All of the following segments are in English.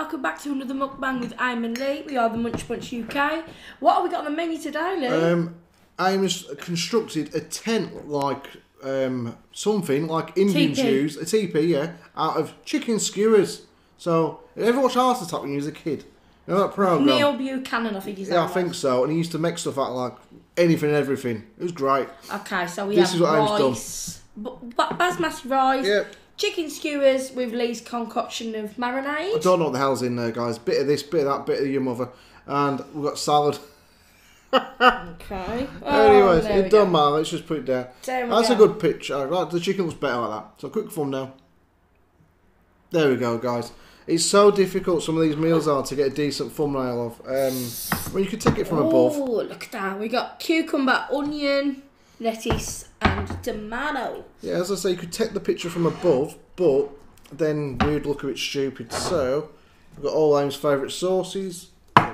welcome back to another mukbang with Aim and Leigh. We are the Munch UK. What have we got on the menu today, Leigh? Aim has constructed a tent like something like Indian shoes, a teepee, yeah, out of chicken skewers. So, you ever watch Heart Attack when you was a kid? You know that program? Neil Buchanan, I think he's I think so. And he used to make stuff out of like anything and everything. It was great. Okay, so we have rice, basmati rice, yep. Chicken skewers with Leigh's concoction of marinade. I don't know what the hell's in there, guys. Bit of this, bit of that, bit of your mother. And we've got salad. Okay. Anyways, it doesn't matter. Let's just put it down. That's a good picture. Right, the chicken looks better like that. So quick thumbnail. There we go, guys. It's so difficult, some of these meals are, to get a decent thumbnail of. Well, you could take it from above. Oh, look at that. We got cucumber, onion, lettuce and tomato. Yeah, as I say, you could take the picture from above, but then we'd look a bit stupid. So, we've got all Aim's favourite sauces.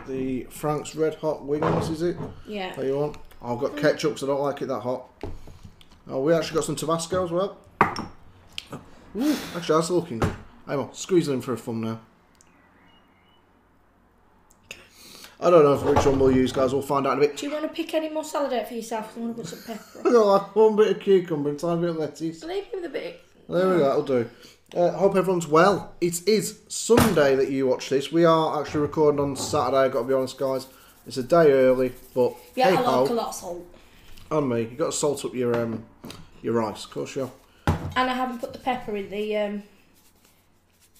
The Frank's Red Hot Wings, is it? Yeah. That you want? I've got ketchup because I don't like it that hot. Oh, we actually got some Tabasco as well. Ooh, actually, that's looking good. Hang on, squeeze it in for a thumbnail. I don't know which one we'll use, guys. We'll find out in a bit. Do you want to pick any more salad out for yourself? I want to put some pepper on. I've got like one bit of cucumber and a tiny bit of lettuce. Leave me with a bit. There we go, that'll do. Hope everyone's well. It is Sunday that you watch this. We are actually recording on Saturday, I've got to be honest, guys. It's a day early, but yeah, hey, I like a lot of salt. On me. You've got to salt up your rice, of course you have. And I haven't put the pepper in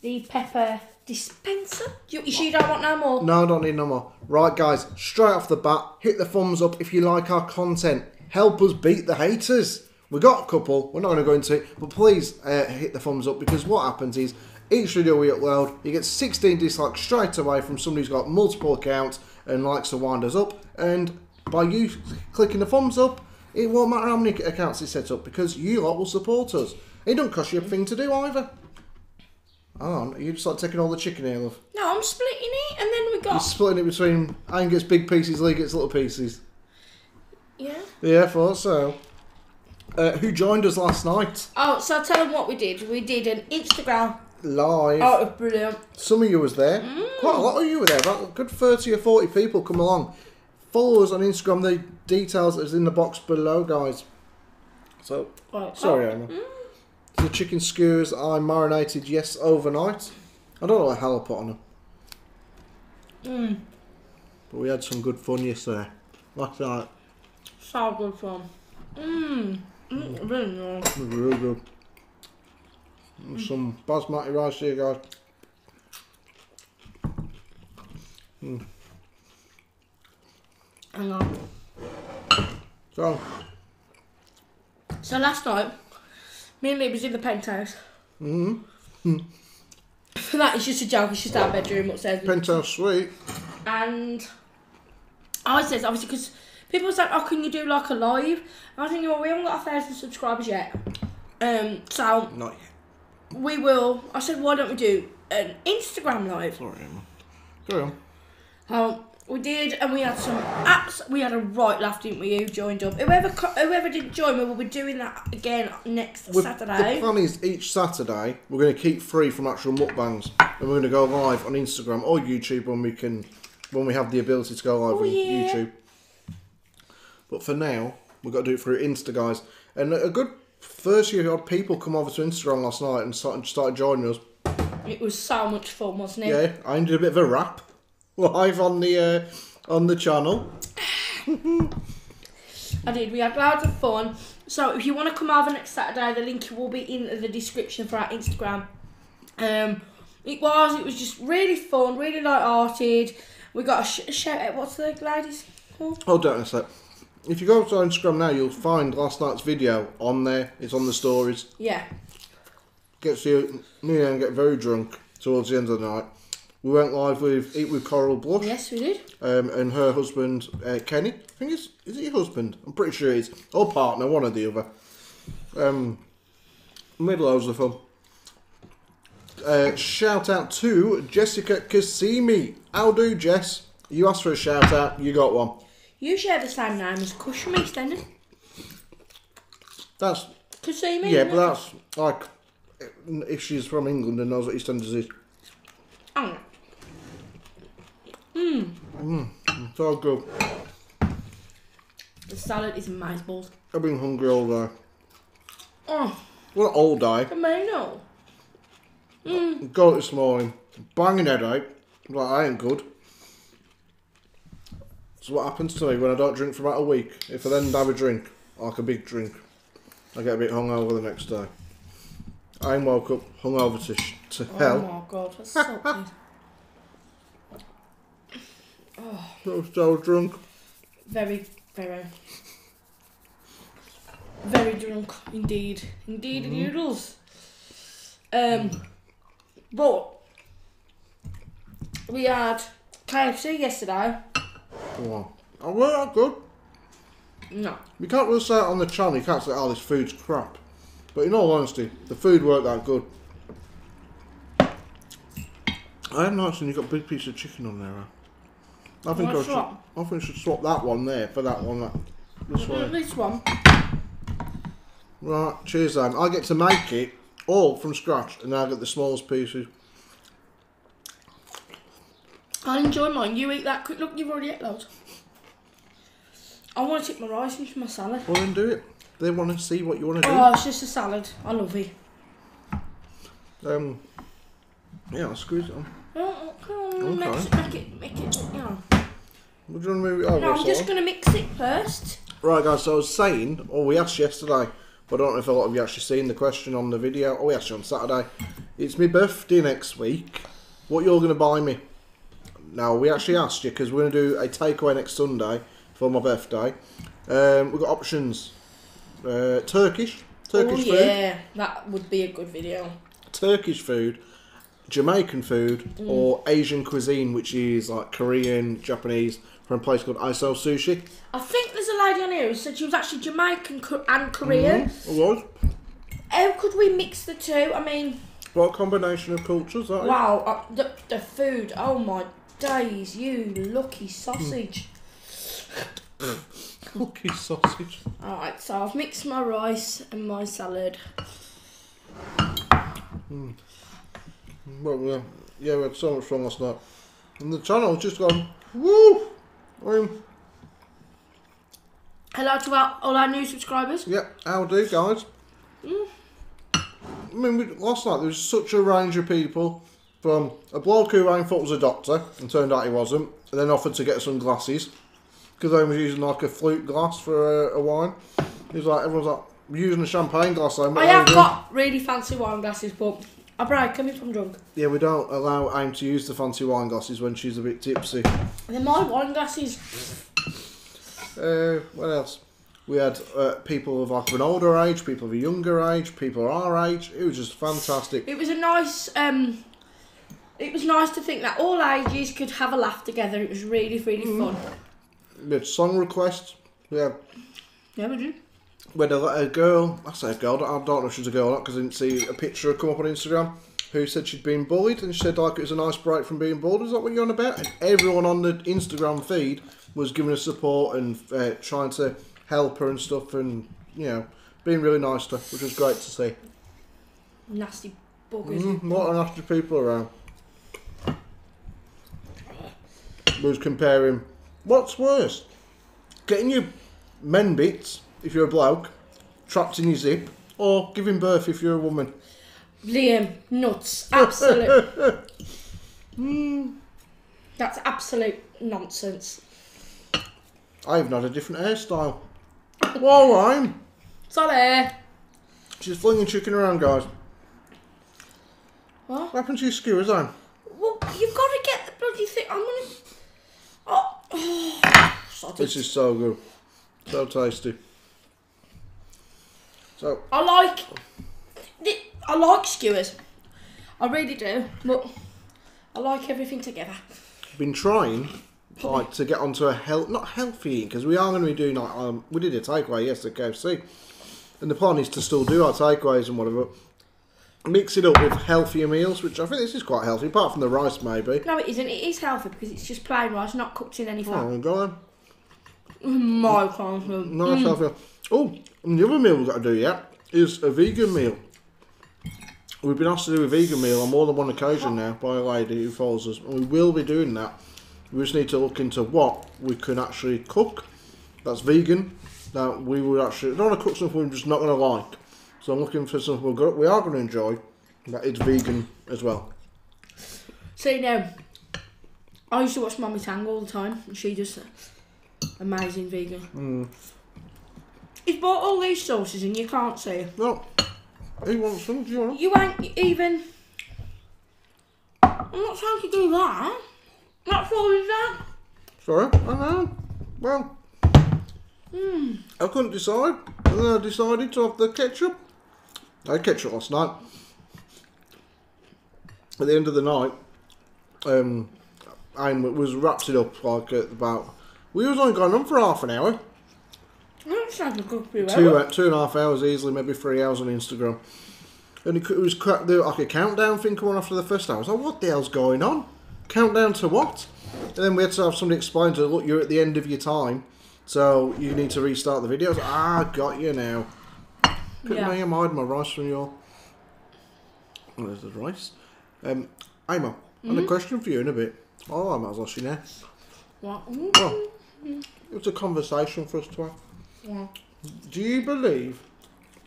the pepper dispenser. You sure you don't want no more? No, I don't need no more. Right, guys, straight off the bat, hit the thumbs up if you like our content. Help us beat the haters. We got a couple, we're not going to go into it, but please hit the thumbs up, because what happens is each video we upload, you get 16 dislikes straight away from somebody who's got multiple accounts and likes to wind us up. And by you clicking the thumbs up, it won't matter how many accounts it's set up, because you lot will support us. It don't cost you a thing to do either. Oh, you just like taking all the chicken here, love? No, I'm splitting it, and then we got... You're splitting it between Aim gets big pieces, Leigh gets little pieces. Yeah? Yeah, I thought so. Who joined us last night? Oh, so I'll tell them what we did. We did an Instagram live. Oh, it was brilliant. Some of you was there. Quite a lot of you were there. About a good 30 or 40 people come along. Follow us on Instagram. The details is in the box below, guys. So, sorry, Emma. The chicken skewers I marinated, yes, overnight. I don't know what the hell I put on them. But we had some good fun yesterday. Last night. So good fun. Really nice. It was really good. Some basmati rice here, guys. Hang on. So last night, me and Leigh was in the penthouse. For that, it's just a joke. It's just our bedroom upstairs. Penthouse suite. And I said, obviously, because people was like, "Oh, can you do like a live?" And I was thinking, well, we haven't got 1,000 subscribers yet. So Not yet. We will. I said, why don't we do an Instagram live? Sorry, Emma. Carry on. We did, and we had some apps. We had a right laugh, didn't we? Who joined up? Whoever didn't join, we will be doing that again next Saturday. The plan is each Saturday we're going to keep free from actual mukbangs, and we're going to go live on Instagram or YouTube when we have the ability to go live on YouTube. But for now, we've got to do it through Insta, guys. And a good 30 odd people come over to Instagram last night and started joining us. It was so much fun, wasn't it? Yeah, I did a bit of a rap live on the channel. I did. We had loads of fun. So if you want to come over next Saturday, the link will be in the description for our Instagram. It was just really fun, really light-hearted. We got a shout out. What's the ladies called? Hold on a sec. If you go to our Instagram now, you'll find last night's video on there. It's on the stories. Yeah. Gets you, me and get very drunk towards the end of the night. We went live with Eat with Coral Blush. Yes, we did. And her husband, Kenny. I think is it your husband? I'm pretty sure it is. Or partner, one or the other. Made loads of fun. Shout out to Jessica Kasimi. How do, Jess? You asked for a shout out, you got one. You share the same name as Kushmi, Eastender. That's... Kasimi? Yeah, but that's like... If she's from England and knows what EastEnders is. Oh. So good. The salad is amazing. I've been hungry all day. Oh, Well, not all day. tomato. Got it this morning. Banging headache. Like, I ain't good. So what happens to me when I don't drink for about a week? If I then have a drink, like a big drink, I get a bit hungover the next day. I ain't woke up hungover to hell. Oh my god, that's so good. I was so drunk. Very drunk indeed. Indeed, noodles. But we had KFC yesterday. Wow. Oh, well, that's good. No. You can't really say it on the channel, you can't say, oh, this food's crap. But in all honesty, the food weren't that good. I haven't noticed you've got a big piece of chicken on there. I think I should swap that one there for that one. This way. This one. Right, cheers then. I get to make it all from scratch and I get the smallest pieces. I enjoy mine. You eat that quick. Look, you've already ate loads. I want to tip my rice into my salad. Well then do it. They want to see what you want to do. Oh, it's just a salad. I love it. Yeah, I'll squeeze it on. Oh, Okay. make it, yeah. Would you want to move it over? No, I'm just going to mix it first. Right guys, so I was saying, we asked yesterday, but I don't know if a lot of you actually seen the question on the video. We asked you on Saturday. It's my birthday next week. What you're going to buy me? Now, we actually asked you because we're going to do a takeaway next Sunday for my birthday. We've got options. Turkish food. Yeah, that would be a good video. Turkish food, Jamaican food, or Asian cuisine, which is like Korean, Japanese, from a place called Iso Sushi. I think there's a lady on here who said she was actually Jamaican and Korean. It was. How could we mix the two? I mean... What a combination of cultures that is. Wow, the food, oh my days, you lucky sausage. Lucky sausage. Alright, so I've mixed my rice and my salad. Well, yeah, we had so much fun last night. And the channel's just gone, woo! Hello to all our new subscribers. Yeah, how do, guys? I mean, last night there was such a range of people, from a bloke who I thought was a doctor and turned out he wasn't, and then offered to get some glasses because I was using like a flute glass for a wine. He was like, everyone's like, we're using a champagne glass. I have got really fancy wine glasses, but I break them if I'm drunk. Yeah, we don't allow Aim to use the fancy wine glasses when she's a bit tipsy. They're my wine glasses. What else? We had people of like an older age, people of a younger age, people our age. It was just fantastic. It was a nice. It was nice to think that all ages could have a laugh together. It was really fun. We had song requests. Yeah, we did. We had a girl. I say a girl. I don't know if she's a girl or not because I didn't see a picture come up on Instagram. Who said she'd been bullied and she said like it was a nice break from being bullied. Is that what you're on about? And everyone on the Instagram feed was giving her support and trying to help her and stuff, and you know, being really nice to her, which was great to see. Nasty buggers. What a nasty people around. We was comparing what's worse, getting your men bits if you're a bloke trapped in your zip, or giving birth if you're a woman. Liam, nuts, absolute. That's absolute nonsense. I even had a different hairstyle. Whoa, I'm. Sorry. She's flinging chicken around, guys. What happened to your skewers, Anne? Well, you've got to get the bloody thing. I'm gonna. Oh. This is so good, so tasty. So I like skewers. I really do, but I like everything together. been trying like to get onto a not healthy eating, because we are going to be doing like we did a takeaway yesterday at KFC, and the plan is to still do our takeaways and whatever, mix it up with healthier meals, which I think this is quite healthy apart from the rice maybe. No, it isn't. It is healthy because it's just plain rice, not cooked in any fat. Oh, go on. My confidence. Nice healthy. Oh, and the other meal we've got to do yet is a vegan meal. We've been asked to do a vegan meal on more than one occasion now by a lady who follows us, and we will be doing that We just need to look into what we can actually cook that's vegan. That we would actually don't want to cook something we're just not going to like. So I'm looking for something we are going to enjoy that is vegan as well. So you know, I used to watch Mummy Tang all the time, and she does amazing vegan. He's bought all these sauces and you can't see. No, he wants some. Do you want? You ain't even. I'm not trying to do that. That's all is that. Sorry, I know. Well, I couldn't decide, and then I decided to have the ketchup. I had ketchup last night. At the end of the night, I was wrapped it up like at about. We was only going on for half an hour. That sounds like a good few Two and a half hours easily, maybe 3 hours on Instagram. And it was like a countdown thing coming after the first hour. I was like, what the hell's going on? Countdown to what? And then we had to have somebody explain to us, look, you're at the end of your time, so you need to restart the video. I was like, got you now. Couldn't I hide my rice from your... Oh, there's the rice. Amo, I have a question for you in a bit. Oh, I might as well see now. What? Oh, it's a conversation for us to have. Yeah. Do you believe,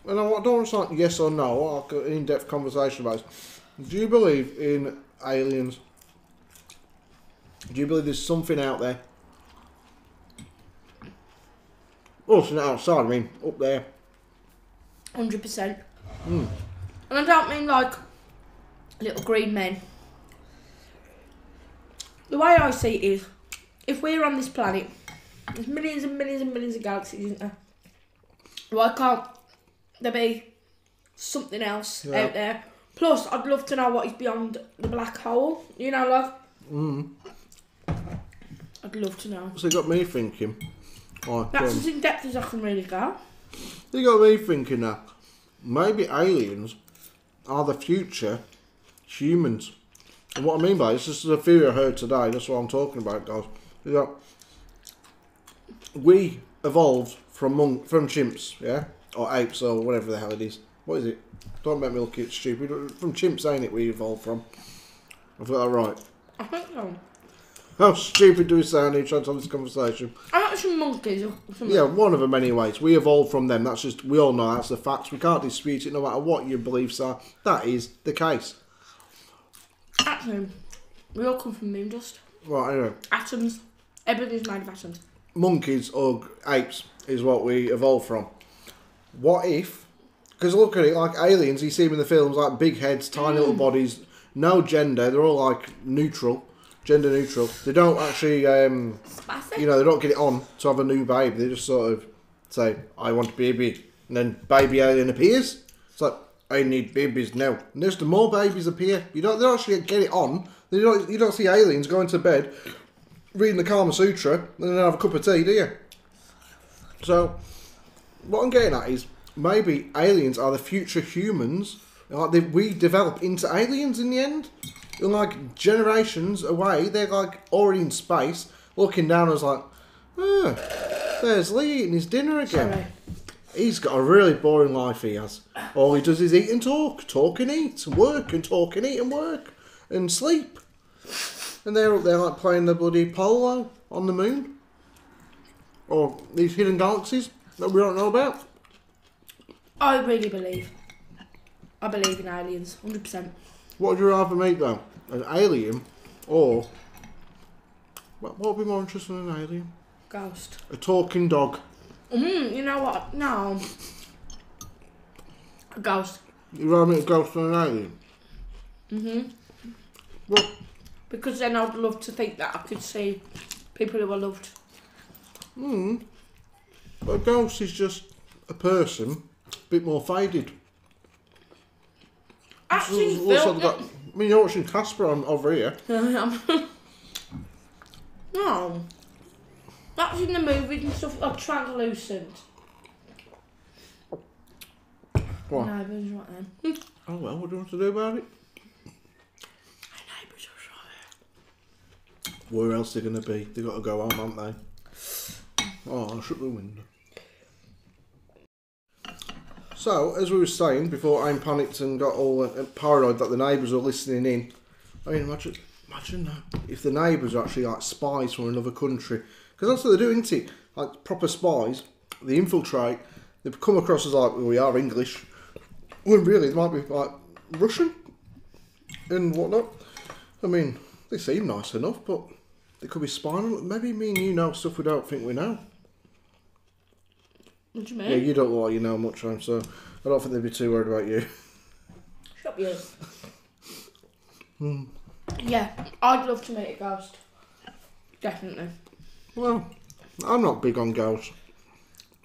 and I don't want to say yes or no, like an in-depth conversation about this. Do you believe in aliens? Do you believe there's something out there? Oh, it's not outside, I mean, up there. 100%. And I don't mean like little green men. The way I see it is, if we're on this planet, there's millions and millions and millions of galaxies, isn't there? Why can't there be something else out there? Plus, I'd love to know what is beyond the black hole. You know, like... I'd love to know. So you got me thinking. Like, That's as in depth as I can really go. You got me thinking that maybe aliens are the future humans. And what I mean by this is a theory I heard today. That's what I'm talking about, guys. Is that we evolved from chimps, yeah, or apes, or whatever the hell it is. What is it? Don't make me look stupid. From chimps, ain't it? We evolved from. I've got that right. I think so. How stupid do we sound each time on this conversation? I like some monkeys or something. Yeah, one of them anyways. We evolved from them. That's just, we all know that's the facts. We can't dispute it no matter what your beliefs are. That is the case. Actually, we all come from moon dust. Right, anyway. Atoms. Everything's made of atoms. Monkeys or apes is what we evolved from. What if, because look at it, like aliens, you see them in the films, like big heads, tiny little bodies, no gender, they're all like neutral. Gender neutral. They don't actually, you know, they don't get it on to have a new baby. They just sort of say, I want a baby. And then baby alien appears. It's like, I need babies now. And there's the more babies appear. They don't actually get it on. You don't see aliens going to bed, reading the Kama Sutra, and then have a cup of tea, do you? So, what I'm getting at is, maybe aliens are the future humans. Like we develop into aliens in the end. Like generations away, they're like already in space, looking down. I was like, there's Leigh eating his dinner again. Sorry. He's got a really boring life. He has. All he does is eat and talk and eat, work and talk and eat and work and sleep. And they're up there like playing the bloody polo on the moon, or these hidden galaxies that we don't know about. I really believe. I believe in aliens, 100%. What would you rather meet though? An alien or what would be more interesting than an alien? Ghost. A talking dog. You know what? No. A ghost. You'd rather meet a ghost than an alien? Well, because then I'd love to think that I could see people who I loved. But a ghost is just a person, a bit more faded. Actually, I mean, you're watching Casper on over here. No. That's in the movies and stuff like translucent. What? My neighbours right then. Oh well, what do you want to do about it? My neighbours are right. Where else are they going to be? They've got to go home, haven't they? Oh, I'll shut the window. So, as we were saying, before I panicked and got all paranoid that the neighbours were listening in, I mean, imagine, Imagine that. If the neighbours are actually like spies from another country. Because that's what they do, isn't it? Like proper spies. They infiltrate. They come across as like, well, we are English. When really, they might be like Russian and whatnot. I mean, they seem nice enough, but they could be spying on. Maybe me and you know stuff we don't think we know. What do you mean? Yeah, you don't look like you know much, so I don't think they'd be too worried about you. Shut up, you. Yeah, I'd love to meet a ghost. Definitely. Well, I'm not big on ghosts.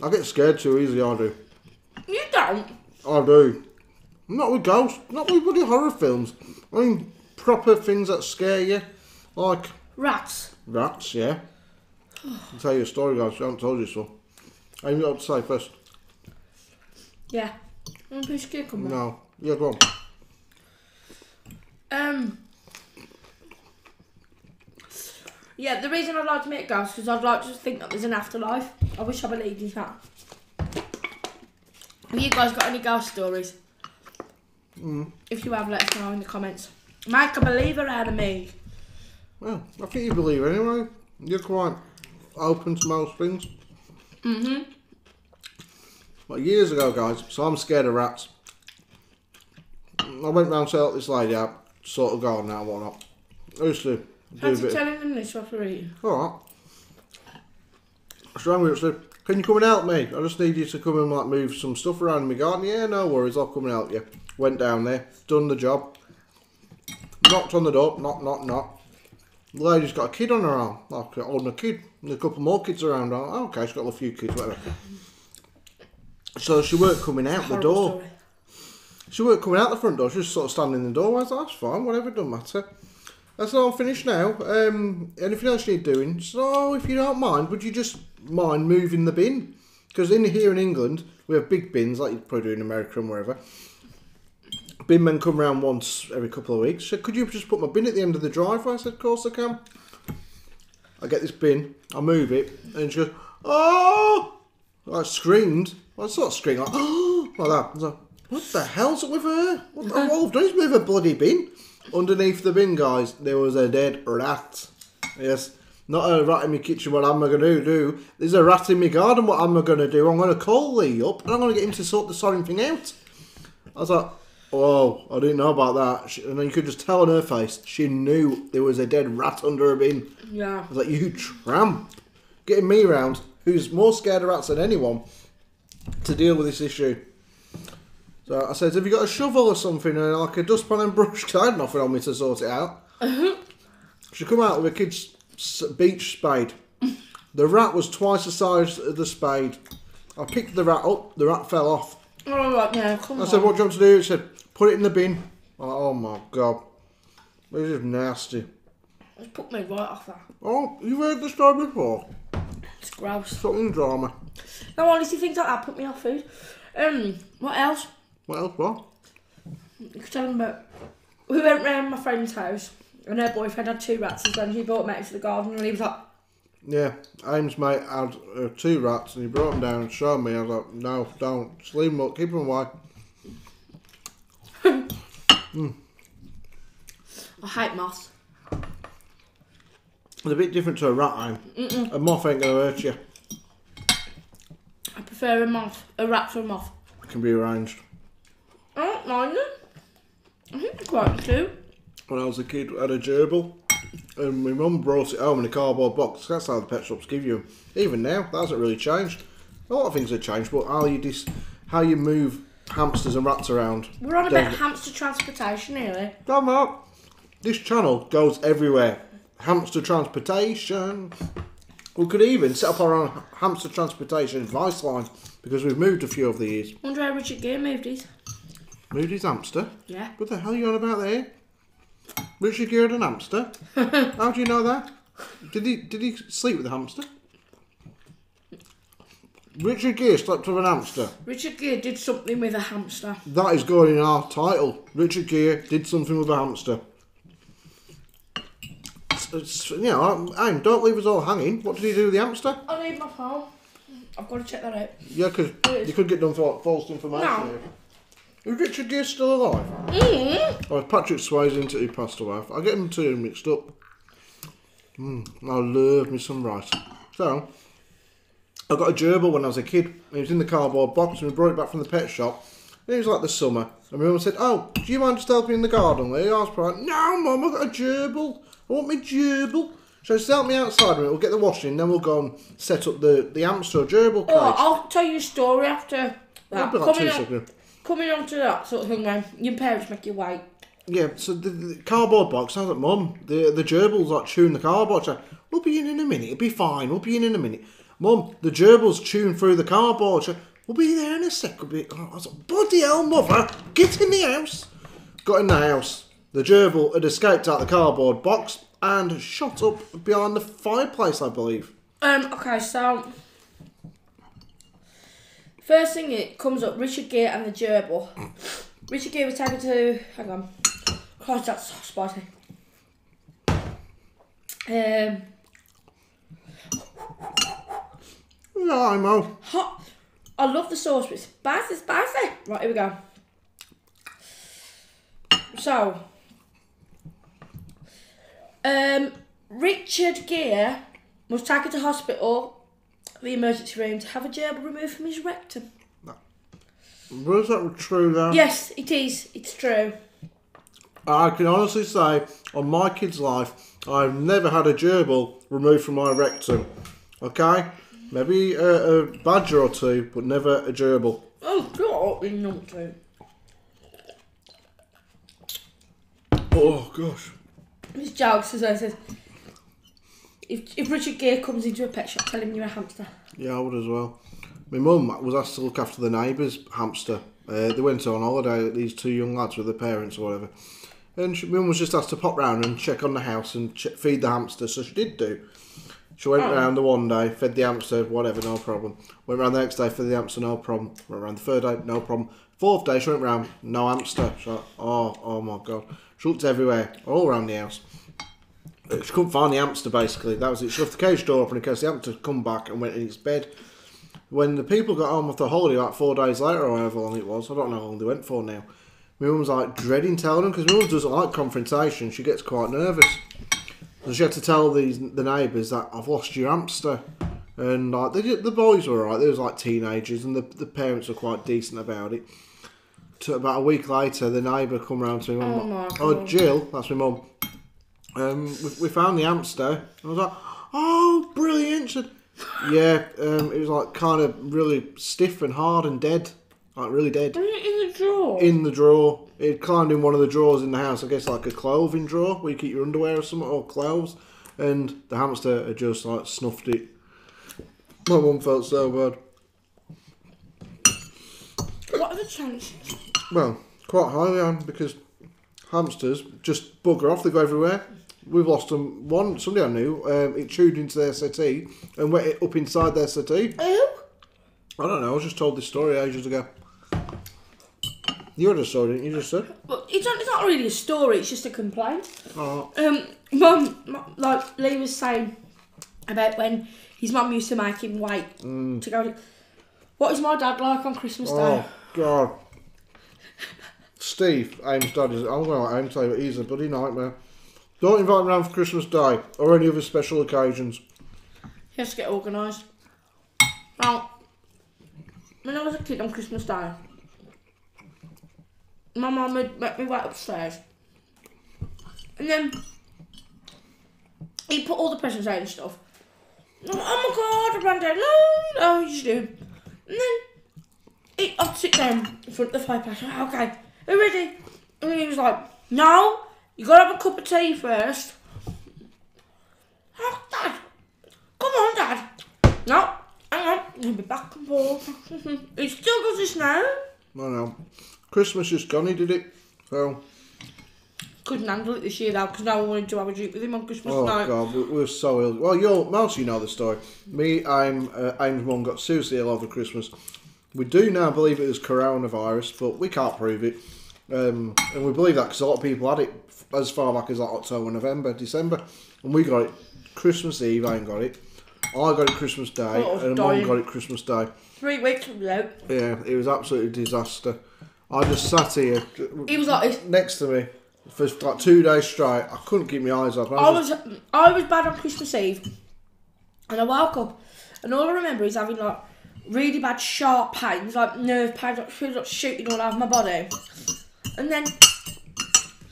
I get scared too easily, I do. You don't? I do. Not with ghosts, not with bloody horror films. I mean, proper things that scare you. Like... Rats. Rats, yeah. I'll tell you a story, guys. I haven't told you so. I haven't got to say first. Yeah. Want a piece of cake on that? No. Yeah, go on. Yeah, the reason I'd like to meet a ghost is I'd like to think that there's an afterlife. I wish I believed in that. Have you guys got any ghost stories? If you have, let us know in the comments. Make a believer out of me. Well, I think you believe anyway. You're quite open to most things. Well, years ago, guys, so I'm scared of rats. I went round to help this lady out, sort of garden out and whatnot. I used to do a bit. Telling them this after eating. Alright. So I said, can you come and help me? I just need you to come and like move some stuff around in my garden. Yeah, no worries, I'll come and help you. Went down there, done the job. Knocked on the door, knock. The lady's got a kid on her arm, like holding a kid. And a couple more kids around her. Oh, okay, she's got a few kids, whatever. So she weren't coming out the door. Story. She weren't coming out the front door, she was just sort of standing in the doorway. I was like, that's fine, whatever, it doesn't matter. I said, oh, I'm finished now. Anything else you need doing? She said, oh, if you don't mind, would you just mind moving the bin? Because here in England, we have big bins, like you probably do in America and wherever. Bin men come round once every couple of weeks. She said, could you just put my bin at the end of the driveway? I said, of course I can. I get this bin, I move it, and she goes, oh! I screamed. I sort of screamed like, oh, like that. I was like, what the hell's up with her? What I've done is move a bloody bin. Underneath the bin, guys, there was a dead rat. Yes, not a rat in my kitchen. What am I going to do? There's a rat in my garden. What am I going to do? I'm going to call Leigh up and I'm going to get him to sort the sodding thing out. I was like, oh, I didn't know about that. And then you could just tell on her face, she knew there was a dead rat under her bin. Yeah. I was like, you tramp. Getting me round, who's more scared of rats than anyone, to deal with this issue. So I said, have you got a shovel or something, and like a dustpan and brush? I had nothing on me to sort it out. She come out with a kid's beach spade. The rat was twice the size of the spade. I picked the rat up, the rat fell off. Oh, right, yeah, come on. I said, what do you want to do? She said, put it in the bin. I'm like, oh my God. This is nasty. It put me right off that. Oh, you've heard the story before? It's gross. Something drama. No, honestly, things like that put me off food. What else? What else, what? You could tell them about... We went round my friend's house, and her boyfriend had 2 rats as well, and he brought them out to the garden, and he was like... Yeah, Ames' mate had 2 rats, and he brought them down and showed me. I was like, no, don't. Just leave them up, keep them away. I hate moths. It's a bit different to a rat, Ames. A moth ain't going to hurt you. I prefer a rat to a moth. It can be arranged. I don't mind them. I think they're quite cute. When I was a kid, I had a gerbil, and my mum brought it home in a cardboard box. That's how the pet shops give you them. Even now, that hasn't really changed. A lot of things have changed, but how you move hamsters and rats around. We're on about hamster transportation, really. Damn up. This channel goes everywhere. Hamster transportation. We could even set up our own hamster transportation advice line, because we've moved a few over the years. I wonder how Richard Gere moved his. Moved his hamster? Yeah. What the hell are you on about there? Richard Gere had an hamster? How do you know that? Did he sleep with a hamster? Richard Gere slept with an hamster. Richard Gere did something with a hamster. That is going in our title. Richard Gere did something with a hamster. You know, don't leave us all hanging. What did he do with the hamster? I need my phone. I've got to check that out. Yeah, because you could get done for false information. No. Is Richard Gere still alive? Oh, Patrick Swayze into he passed away. I get them two mixed up. I love me some rice. So, I got a gerbil when I was a kid. It was in the cardboard box and we brought it back from the pet shop. It was like the summer. And my mum said, oh, do you mind just helping in the garden, Leigh? I was like, no, Mum, I've got a gerbil. I want my gerbil. So just help me outside with it. We'll get the washing and then we'll go and set up the hamster or gerbil cage. Oh, I'll tell you a story after that. Like coming on to that sort of thing when your parents make you wait. Yeah, so the cardboard box, I was like, Mum, the gerbil's like chewing the cardboard. She's like, we'll be in a minute, it'll be fine, we'll be in a minute. Mum, the gerbil's chewing through the cardboard. She's like, we'll be there in a sec. I was like, bloody hell, Mother, get in the house. Got in the house. The gerbil had escaped out the cardboard box and shot up behind the fireplace, I believe. Okay, so first thing it comes up, Richard Gere and the gerbil. Richard Gere was taken to, hang on, Christ, that's so spicy. Yeah, I know. Hot. I love the sauce, but it's spicy. Right, here we go. So, Richard Gere was taken to hospital, the emergency room, to have a gerbil removed from his rectum. Was that true though? Yes, it is. It's true. I can honestly say, on my kid's life, I've never had a gerbil removed from my rectum. Okay? Maybe a badger or two, but never a gerbil. Oh, God, it's not true. Oh, gosh. This jokes, as I said, if Richard Gere comes into a pet shop, tell him you're a hamster. Yeah, I would as well. My mum was asked to look after the neighbour's hamster. They went on holiday, these two young lads with their parents or whatever. And my mum was just asked to pop round and check on the house and feed the hamster, so she did do. She went round the one day, fed the hamster, whatever, no problem. Went round the next day, fed the hamster, no problem. Went round the third day, no problem. Fourth day, she went round, no hamster. She like, oh my God. She looked everywhere, all around the house. She couldn't find the hamster, basically. That was it. She left the cage door open in case the hamster had come back and went in its bed. When the people got home after holiday, like 4 days later or however long it was, I don't know how long they went for now, my mum was like dreading telling them, because my mum doesn't like confrontation. She gets quite nervous. So she had to tell the neighbours that I've lost your hamster. And like the boys were alright, they was like teenagers, and the parents were quite decent about it. About a week later, the neighbour come round to me. Oh, Jill, that's my mum. We found the hamster. I was like, oh, brilliant. She said, yeah, it was like kind of really stiff and hard and dead. Like really dead. In the drawer? In the drawer. It climbed in one of the drawers in the house, I guess like a clothing drawer where you keep your underwear or something, or clothes. And the hamster had just like snuffed it. My mum felt so bad. What are the chances? Well, quite high, yeah, because hamsters just bugger off, they go everywhere. We've lost them. One, somebody I knew, it chewed into their settee and went it up inside their settee. Who? I don't know, I was just told this story ages ago. You heard a story, didn't you, just said? Well, it's not really a story, it's just a complaint. Oh. Mum, like Leigh was saying about when his mum used to make him wait to go to... What is my dad like on Christmas Day? Oh, God. Steve, Aim's dad, I'm going to let Aim tell you, but he's a bloody nightmare. Don't invite him round for Christmas Day or any other special occasions. He has to get organised. Now, when I was a kid on Christmas Day, my mum would make me wait upstairs. And then he'd put all the presents out and stuff. Oh my God, I ran down. No, you should do. And then I'd sit down in front of the fireplace. Oh, okay, are you ready? And then he was like, no, you got to have a cup of tea first. Oh, Dad, come on, Dad. No, hang on, he'll be back and forth. He still does this now. I know. Christmas just gone, he did it. So. Couldn't handle it this year though, because no one wanted to have a drink with him on Christmas Oh night. God, we were so ill. Well, Mouse, you know the story. Me, Aim's mum got seriously ill over Christmas. We do now believe it was coronavirus, but we can't prove it. And we believe that because a lot of people had it as far back as like October, November, December. And we got it Christmas Eve, I ain't got it. I got it Christmas Day, and Mum got it Christmas Day. 3 weeks from now. Yeah, it was absolutely a disaster. I just sat here. He was like next to me for like 2 days straight. I couldn't keep my eyes off. I was bad on Christmas Eve, and I woke up, and all I remember is having like really bad sharp pains, like nerve pains, like feels like shooting all over my body, and then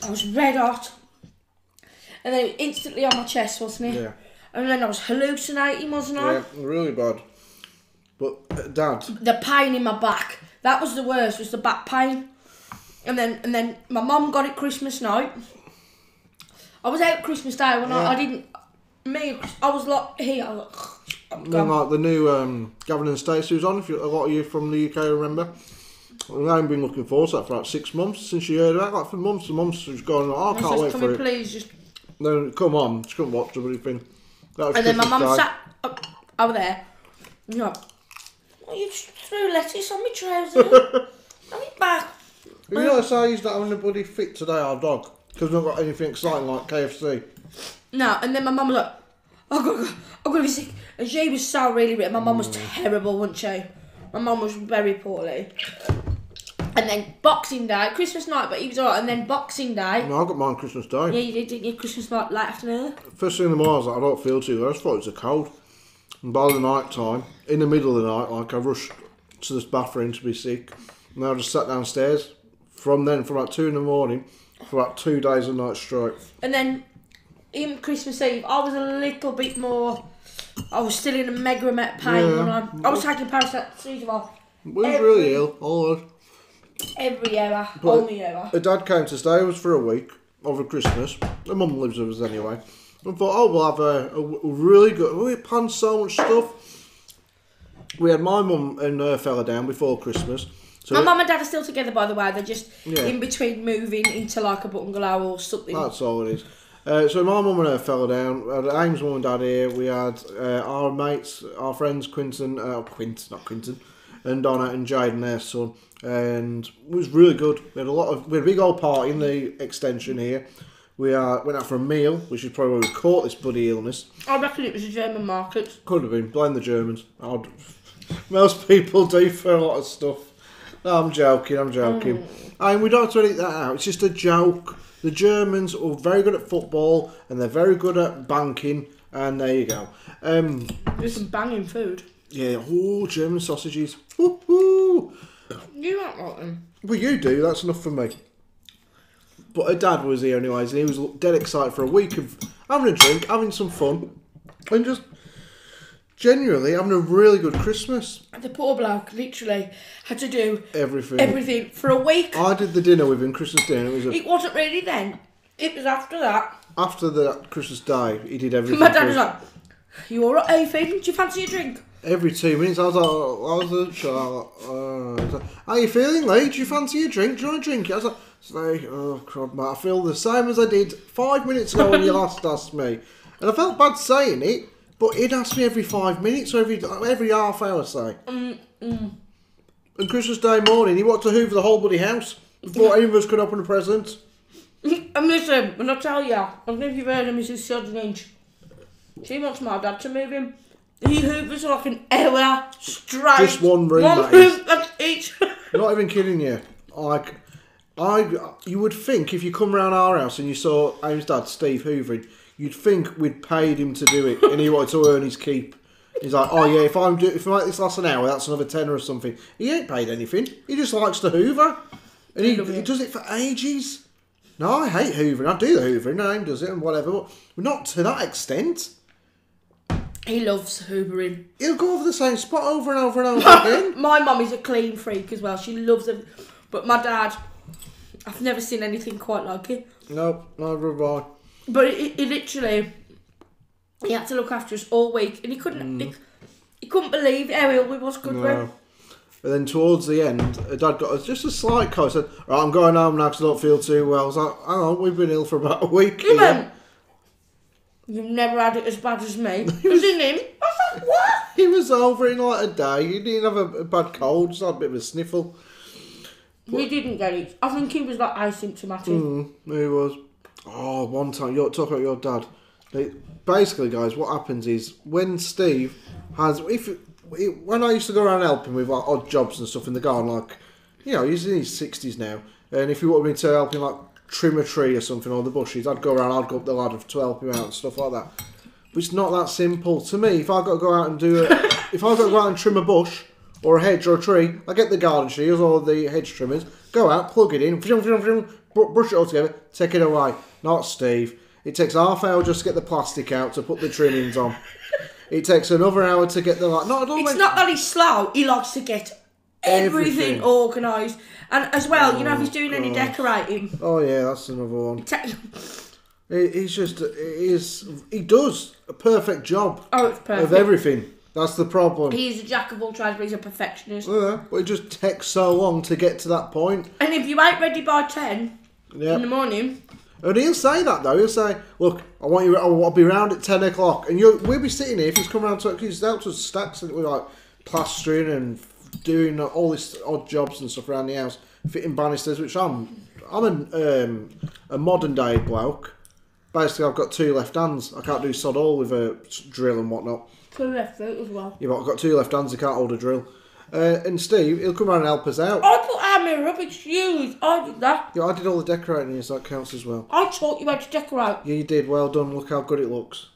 I was red hot, and then instantly on my chest, wasn't it? Yeah. And then I was hallucinating, wasn't I? Yeah, really bad. But Dad, the pain in my back, that was the worst, was the back pain. And then my mum got it Christmas night. I was out Christmas Day when I was like here. I was like, then like the new Gavin and Stacey was on. If a lot of you from the UK remember, and I've been looking forward to that for like 6 months since you heard that. Like for months and months, she's going, oh, I can't wait for it. Please, just. No, come on, just couldn't watch the bloody thing. And then my mum sat over there. And you're like, oh, you just threw lettuce on my trousers. Have it back. You know, I he's not having a bloody fit today, our dog, because we've not got anything exciting like KFC. No, and then my mum was like, I'm gonna be sick. And she was so really weird. My mum was terrible, wasn't she? My mum was very poorly. And then Boxing Day, Christmas night, but he was alright. And then Boxing Day. No, I got mine Christmas Day. Yeah, you did, didn't you? Christmas night, late afternoon. First thing in the morning, I was like, I don't feel too good. I just thought it was a cold. And by the night time, in the middle of the night, like I rushed to this bathroom to be sick. And I just sat downstairs. From then, from like 2 in the morning, for like 2 days and nights straight. And then, in Christmas Eve, I was a little bit more. I was still in a mega amount of pain. Yeah. I was taking paracetamol. We was really ill, all of us. Every hour, only hour. Her dad came to stay with us for a week over Christmas. Her mum lives with us anyway. I thought, oh, we'll have a really good. We planned so much stuff. We had my mum and her fella down before Christmas. So my mum and dad are still together, by the way. They're just in between moving into like a bungalow or something. That's all it is. So my mum and her fella down. We had Aim's mum and dad here. We had our mates, our friends, not Quinton, and Donna and Jade their son. And it was really good. We had a big old party in the extension here. We went out for a meal, which is probably where we caught this bloody illness. I reckon it was a German market. Could have been. Blame the Germans. Most people do for a lot of stuff. No, I'm joking. And we don't have to edit that out. It's just a joke. The Germans are very good at football and they're very good at banking. And there you go. There's some banging food. Yeah. Oh, German sausages. Woo-hoo. You don't like them. Well, you do. That's enough for me. But her dad was here anyways, and he was dead excited for a week of having a drink, having some fun, and just genuinely having a really good Christmas. The poor bloke literally had to do everything for a week. I did the dinner with him, Christmas dinner. It wasn't really then. It was after that. After the Christmas Day, he did everything. My dad was like, "You all right, Ethan? Do you fancy a drink?" Every 2 minutes, I was like, how you feeling, Leigh? Do you fancy a drink? Do you want a drink? I was like, oh, crud, mate, I feel the same as I did 5 minutes ago when you last asked me. And I felt bad saying it, but he'd ask me every 5 minutes or every half hour, say. And Christmas Day morning, he wanted to hoover the whole bloody house before any of us could open a present. And listen, when I tell you, I don't know if you've heard of Mrs. Suddenage. She wants my dad to move him. He hoovers like an hour straight. Just one room, that's each. I'm not even kidding you. Like, you would think if you come round our house and you saw Aim's dad, Steve, hoovering, you'd think we'd paid him to do it and he wanted to earn his keep. He's like, oh yeah, if I make this last an hour, that's another tenner or something. He ain't paid anything. He just likes to hoover. And he does it for ages. No, I hate hoovering. I do the hoovering. Aim does it and whatever, but not to that extent. He loves hoovering. He'll go over the same spot over and over and over again. My mum is a clean freak as well. She loves it. But my dad, I've never seen anything quite like it. Nope, neither have I. But he literally, he had to look after us all week. And he couldn't believe how ill we was. No. And then towards the end, Dad got just a slight cold. Said, right, I'm going home now because I don't feel too well. I was like, hang on, we've been ill for about a week. He went, you've never had it as bad as me. Was in him? I was like, what? He was over in like a day. He didn't have a bad cold, just had a bit of a sniffle. He didn't get it. I think he was like asymptomatic. He was. Oh, one time, talk about your dad. Basically, guys, what happens is when Steve has, when I used to go around helping with like odd jobs and stuff in the garden, like you know, he's in his 60s now, and if he wanted me to help him like trim a tree or something, or the bushes, I'd go around, I'd go up the ladder to help him out and stuff like that. But it's not that simple. To me, if I've got to go out and if I've got to go out and trim a bush, or a hedge or a tree, I get the garden shears or the hedge trimmers, go out, plug it in, brush it all together, take it away. Not Steve. It takes half hour just to get the plastic out to put the trimmings on. It takes another hour to get the like. It's not that he's slow. He likes to get everything organised, and as well, you know, if he's doing any decorating. Oh yeah, that's another one. He does a perfect job. Oh, it's perfect of everything. That's the problem. He's a jack of all trades, but he's a perfectionist. Yeah, but it just takes so long to get to that point. And if you ain't ready by 10 in the morning... And he'll say that though, he'll say, look, I want to be round at 10 o'clock. And we'll be sitting here, if he's come round to, because he's helped us stacks with like plastering and doing all this odd jobs and stuff around the house, fitting banisters, which I'm a modern day bloke. Basically, I've got 2 left hands. I can't do sod all with a drill and whatnot. 2 left feet as well. Yeah, but I've got 2 left hands, I can't hold a drill. And Steve, he'll come around and help us out. I put out my rubbish shoes. I did that. Yeah, I did all the decorating, so that counts as well. I taught you how to decorate. Yeah, you did. Well done. Look how good it looks.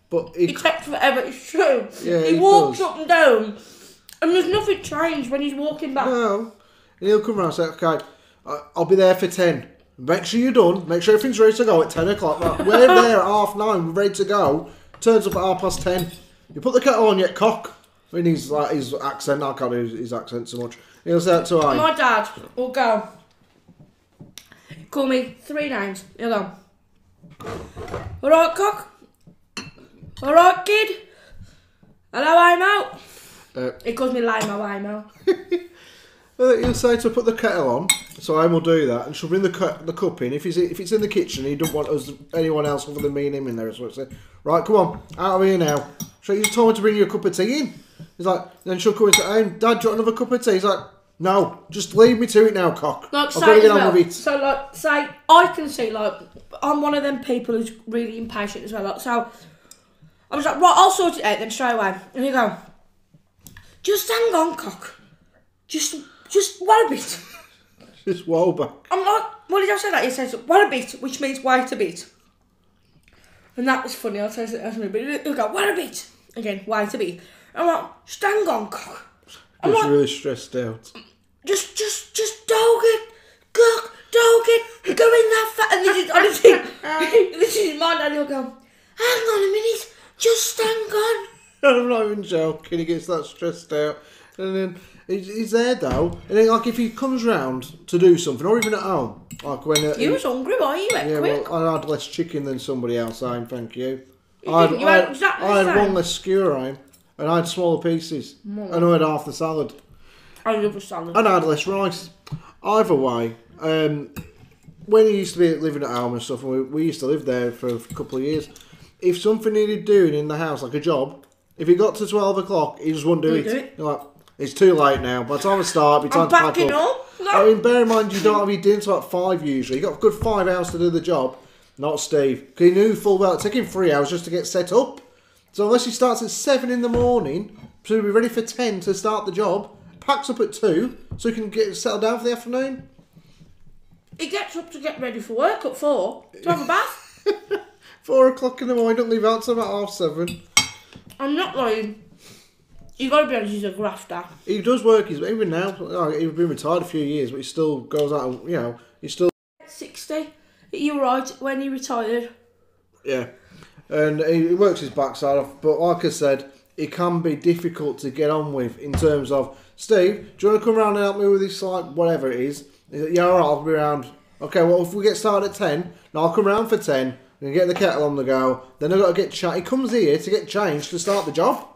But it takes forever, it's true. Yeah, he walks up and down, and there's nothing changed when he's walking back. No. And he'll come around and say, okay, I'll be there for 10. Make sure you're done. Make sure everything's ready to go at 10 o'clock. Right, we're there at 9:30. We're ready to go. Turns up at 10:30. You put the kettle on, yet cock. I mean, his accent, I can't do his accent so much. He'll say that to I. My dad will go, call me 3 names. He'll go, alright, cock? Alright, kid? Hello, I'm out. He calls me Leigh, He'll say to put the kettle on, so I will do that, and she'll bring the cup in. If it's in the kitchen, he don't want anyone else other than me and him in there. So I say, right, come on, out of here now. So you told me to bring you a cup of tea in. He's like, then she'll come and say, hey, Dad, do you want another cup of tea? He's like, no, just leave me to it now, cock. Like, I've got to get on with it. So, like, say, I can see, like, I'm one of them people who's really impatient as well. Like, so, I was like, right, I'll sort it out then straight away. And you go, just hang on, cock. Just wait a bit. Just whoa back. I'm like, what did I say that? He says, wait a bit, which means wait a bit. And that was funny, I'll say it, but he'll go, wait a bit. Again, wait a bit. I'm like, just hang on, cock. I'm like, really stressed out. Just dog it, cock, dog it, go in that fat. And this is honestly, this is my dad. He'll go, hang on a minute, just hang on. I'm not even joking. He gets that stressed out, and then he's there though. And then, like, if he comes round to do something, or even at home, like when you was hungry, boy. You went quick. Well, I had less chicken than somebody else. Thank you. I had one less skewer, and I had smaller pieces, and I had half the salad. I love a salad. And I had less rice. Either way, when he used to be living at home and stuff, and we used to live there for a couple of years, if something needed doing in the house, like a job, if it got to 12 o'clock, he just wouldn't do it. You're like, it's too late now. By the time I start, it'll be time to pack up. No. I mean, bear in mind, you don't have your dinner till like 5 usually. You got a good 5 hours to do the job. Not Steve. Because he knew full well it'd take him 3 hours just to get set up. So unless he starts at 7 in the morning, so he'll be ready for 10 to start the job, packs up at 2, so he can get settled down for the afternoon. He gets up to get ready for work at 4 to have a bath. 4 o'clock in the morning, don't leave out till about 7:30. I'm not lying. You got to be honest, he's a grafter. He does work, even now, he's been retired a few years, but he still goes out and, he's still... 60. You're right, when he retired. Yeah. And he works his backside off, but like I said, it can be difficult to get on with in terms of, Steve, do you want to come around and help me with this, like, whatever it is? He's like, yeah, alright, I'll be around. Okay, well, if we get started at 10, now I'll come around for 10, and get the kettle on the go, then I've got to get he comes here to get changed to start the job.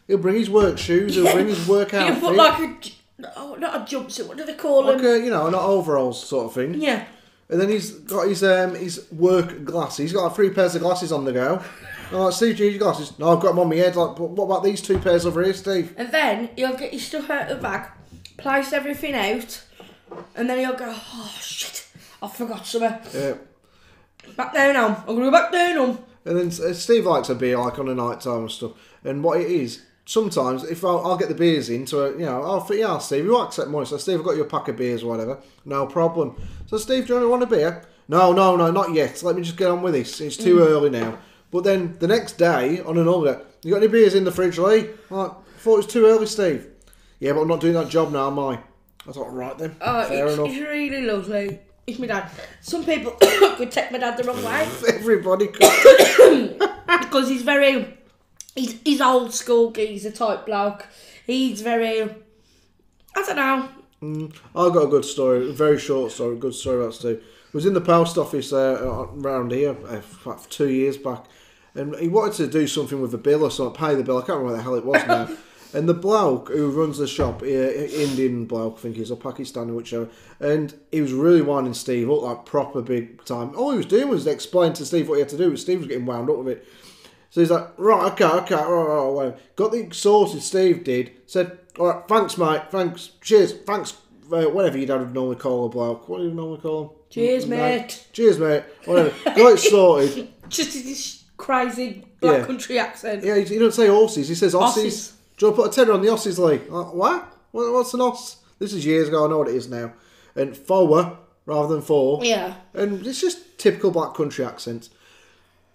He'll bring his work shoes, he'll bring his work outfit. He'll put like not a jumpsuit, what do they call them? Like not overalls sort of thing. Yeah. And then he's got his work glasses. He's got like 3 pairs of glasses on the go. I'm like, Steve, do you need your glasses? No, I've got them on my head. Like, what about these 2 pairs over here, Steve? And then he'll get his stuff out of the bag, place everything out, and then he'll go, oh shit, I forgot something. Yeah. Back down home. I'm going to go back down home. And then Steve likes a beer, like on a night time and stuff. And what it is, sometimes if I'll get the beers into a, yeah, Steve, you accept money. So Steve, I've got you a pack of beers or whatever. No problem. So Steve, do you want a beer? No, not yet. Let me just get on with this. It's too early now. But then the next day on another, you got any beers in the fridge, Leigh? I'm like, I thought it was too early, Steve. Yeah, but I'm not doing that job now, am I? I thought, right then, fair enough. It's really lovely. It's my dad. Some people could take my dad the wrong way. Everybody could. Because he's old school geezer type bloke. He's very, I don't know. I've got a good story, a very short story, good story about Steve. I was in the post office around here 2 years back, and he wanted to do something with the bill or something, pay the bill. I can't remember what the hell it was now. And the bloke who runs the shop, Indian bloke, I think he's, or Pakistani, whichever, and he was really winding Steve up, like proper big time. All he was doing was explain to Steve what he had to do, but Steve was getting wound up with it. So he's like, right, okay, right. Got the sorted, Steve did. Said, all right, thanks, mate, thanks, cheers, thanks, whatever your dad would normally call a bloke. What do you normally call him? Cheers, mate. Cheers, mate. Whatever. Got it sorted. Just this crazy black country accent. Yeah, he don't say horses, he says Aussies. Do you want to put a tenner on the Aussies, Leigh? Like, what? What's an Oss? This is years ago, I know what it is now. And forward rather than for. Yeah. And it's just typical black country accent.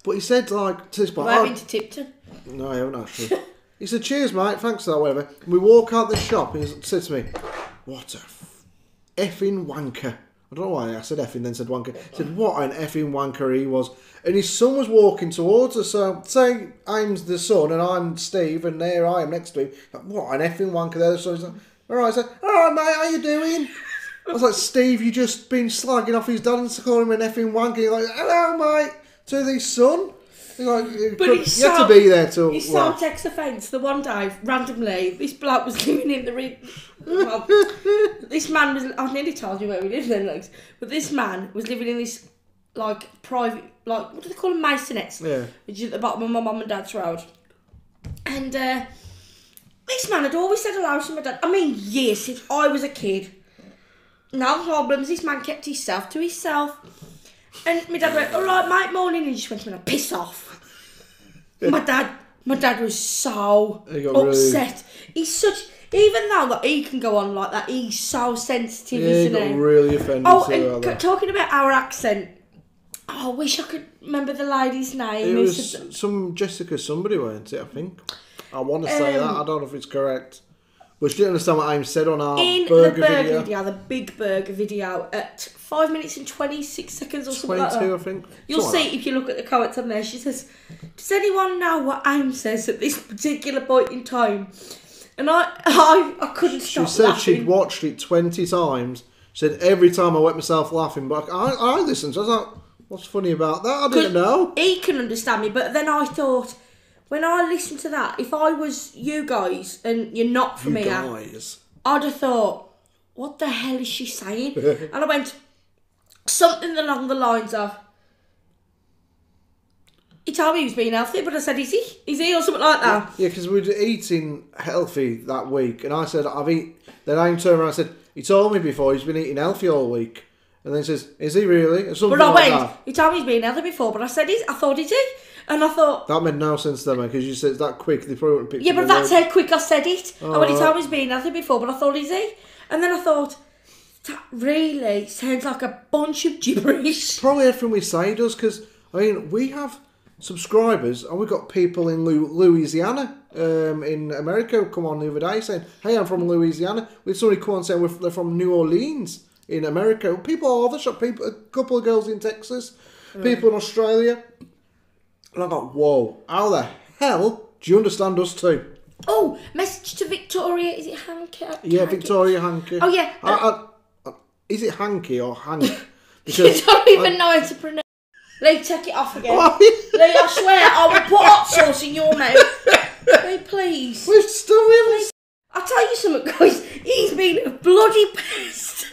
But he said, like, to this bloke... Have I been to Tipton? No, I haven't actually. He said, cheers, mate, thanks for that, whatever. And we walk out the shop and he said to me, what a effing wanker. I don't know why I said effing, then said wanker. He said, what an effing wanker he was. And his son was walking towards us. So, say I'm the son and I'm Steve and there I am next to him. Like, what an effing wanker there. So he's like, all right, I said, all right, mate, how you doing? I was like, Steve, you just been slagging off his dad and calling him an effing wanker. He's like, hello, mate, to his son. Like, you had to be there to... His son takes offence. The one day, randomly, this bloke was living in the... Well, this man was... I nearly told you where we lived then, Lex. But this man was living in this, like, private... Like, what do they call them? Masonettes. Yeah. Which is at the bottom of my mum and dad's road. And this man had always said hello to my dad. I mean, years since I was a kid. No problems. This man kept himself to himself. And my dad went, all right, mate, morning. And he just went to me, piss off. My dad was so upset. Really... He's such... Even though that he can go on like that, he's so sensitive, isn't he? He got really offended. Oh, talking about our accent, I wish I could remember the lady's name. It was some Jessica somebody, weren't it, I think? I want to say that. I don't know if it's correct. But she didn't understand what Aim said on our burger video. The big burger video, at 5 minutes and 26 seconds or something like that. 22, I think. You'll see if you look at the comments on there. She says, does anyone know what Aim says at this particular point in time? And I couldn't stop laughing. She said she'd watched it 20 times. She said every time I wet myself laughing. But I listened. So I was like, what's funny about that? I didn't know. He can understand me. But then I thought... When I listened to that, if I was you guys and you're not from here, I'd have thought, what the hell is she saying? And I went, something along the lines of, he told me he was being healthy, but I said, is he? Is he? Or something like that. Yeah, because we were eating healthy that week. And I said, then I turned around and said, he told me before he's been eating healthy all week. And then he says, is he really? Or something he told me he's been healthy before, but I said, I thought, is he? And I thought... That made no sense to me, because you said that quick, they probably wouldn't pick it up. Yeah, but that's how quick I said it. Oh, and when he told me he's been healthy before, but I thought, is he? And then I thought, that really sounds like a bunch of gibberish. Probably everything we say does, because, I mean, we have subscribers, and we've got people in Louisiana, in America, come on the other day saying, hey, I'm from Louisiana. We had somebody come on saying they're from New Orleans in America. People all over the shop, a couple of girls in Texas, people in Australia. And I thought, whoa, how the hell do you understand us too? Oh, message to Victoria. Is it Hanky? Yeah, Victoria Hanky. Oh, yeah. Is it Hanky or Hank? Because I don't even know how to pronounce it. Leigh, take it off again. Leigh, I swear, I will put hot sauce in your mouth. Leigh, please. We're still with. I'll tell you something, guys. He's been a bloody pest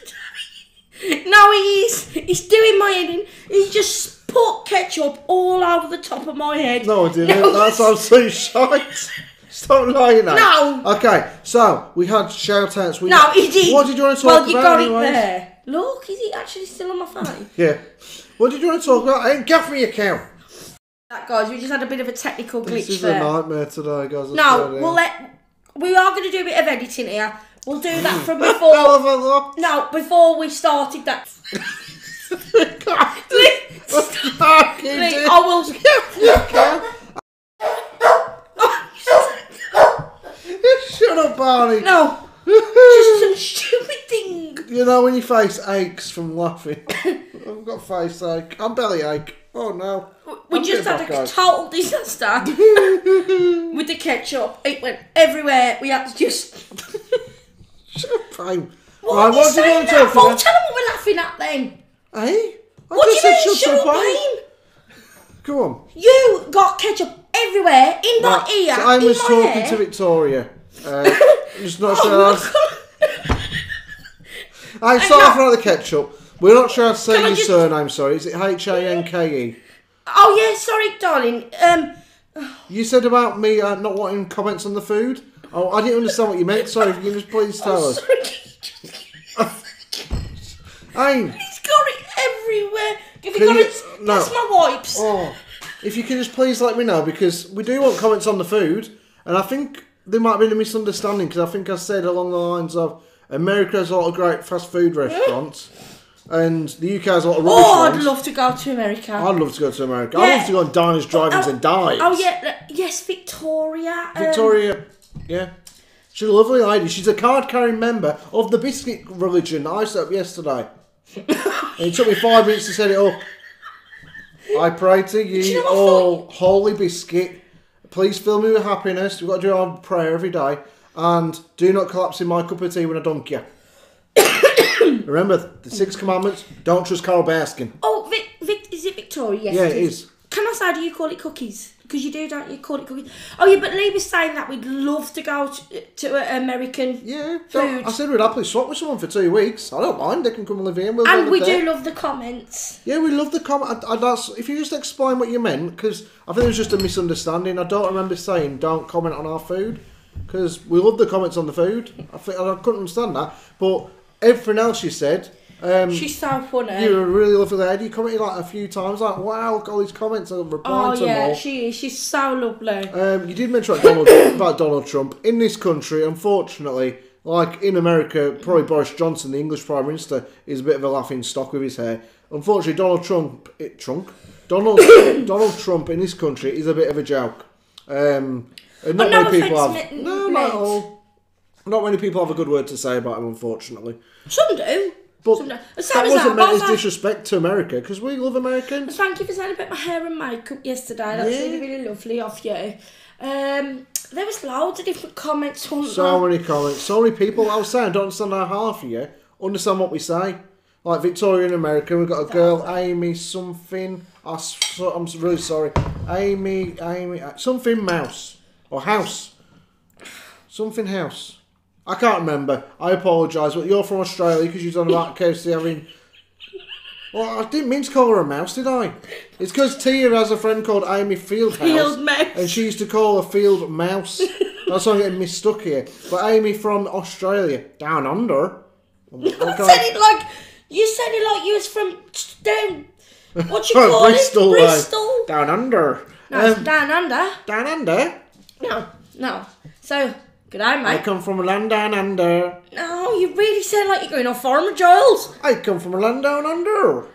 today. No, he is. He's doing my head in. He's just put ketchup all over the top of my head. No, I didn't. No, that's absolutely shite. Stop lying now. No. Okay, so we had shout outs. No, he did. What did you want to talk about? Well, you got it there. Look, is it actually still on my phone? Yeah. What did you want to talk about? I ain't got me account. That, guys, we just had a bit of a technical glitch This is there. a nightmare today, guys. No, we are going to do a bit of editing here. We'll do that from before. No, before we started that. Leigh, I will. Shut up, Barney. No. Just some stupid thing. You know when your face aches from laughing? I've got face ache. I'm belly ache. Oh no. We just had a total disaster with the ketchup. It went everywhere. We had to just. Shut up, Prime. What are you saying that for? Tell them what we're laughing at then. Hey? What do you mean, shut up, Prime? Go on. You got ketchup everywhere, in my ear, so I in was my talking hair. to Victoria. Just not sure. I start off about the ketchup. We're not sure how to say your surname. Sorry, is it Hanke? Oh yeah, sorry, darling. You said about me not wanting comments on the food. Oh, I didn't understand what you meant. Sorry, if you can just please tell us. Aim. He's got it everywhere. If you got it, that's my wipes. Oh, if you can just please let me know, because we do want comments on the food, and I think there might have been a misunderstanding, because I think I said along the lines of America has a lot of great fast food restaurants, and the UK has a lot of rubbish ones. I'd love to go to America. I'd love to go to America. I'd love to go on diners, drive-ins and dives. Oh yeah, yes, Victoria. Victoria, yeah. She's a lovely lady. She's a card-carrying member of the biscuit religion that I set up yesterday. And it took me 5 minutes to set it up. I pray to you, holy biscuit. Please fill me with happiness. We've got to do our prayer every day. And do not collapse in my cup of tea when I dunk you. Remember, the 6 commandments, don't trust Carol Baskin. Oh, is it Victoria? Yes, yeah, it is. Can I say, do you call it cookies? Because you do, don't you? Call it cookies. Oh yeah, but Leigh was saying that we'd love to go to American food. I said we'd happily swap with someone for 2 weeks. I don't mind. They can come and live here. And we do love the comments. Yeah, we love the comment. If you just explain what you meant, because I think it was just a misunderstanding. I don't remember saying don't comment on our food, because we love the comments on the food. I couldn't understand that, but everything else you said. She's so funny. You're a really lovely lady. You commented like a few times, like, wow, look at all these comments. I'm replying to them all. She is. She's so lovely. You did mention about Donald Trump. In this country, unfortunately, like in America, probably Boris Johnson, the English Prime Minister, is a bit of a laughing stock with his hair. Unfortunately, Donald Trump in this country is a bit of a joke. And not many people have. No, not at all. Not many people have a good word to say about him, unfortunately. Some do. But that wasn't meant as disrespect to America, because we love Americans. Thank you for saying about my hair and makeup yesterday. That's really, really lovely of you. There was loads of different comments. So many comments. So many people. I was saying, I don't understand how half of you understand what we say. Like Victoria in America, we've got a girl, Amy something. I'm really sorry. Amy, something mouse. Or house. Something house. I can't remember. I apologise, but you're from Australia because you've done about Kirsty having... Well, I didn't mean to call her a mouse, did I? It's because Tia has a friend called Amy Fieldhouse. Field mouse. And she used to call her Field Mouse. That's why I'm getting mistuck here. But Amy from Australia, down under. You said it like you was from down... What you call Bristol, it? Bristol. Down under. No, it's down under. Down under? No. So... Good day, mate. I come from a land down under. No, you really sound like you're going on Farmer Giles. I come from a land down under.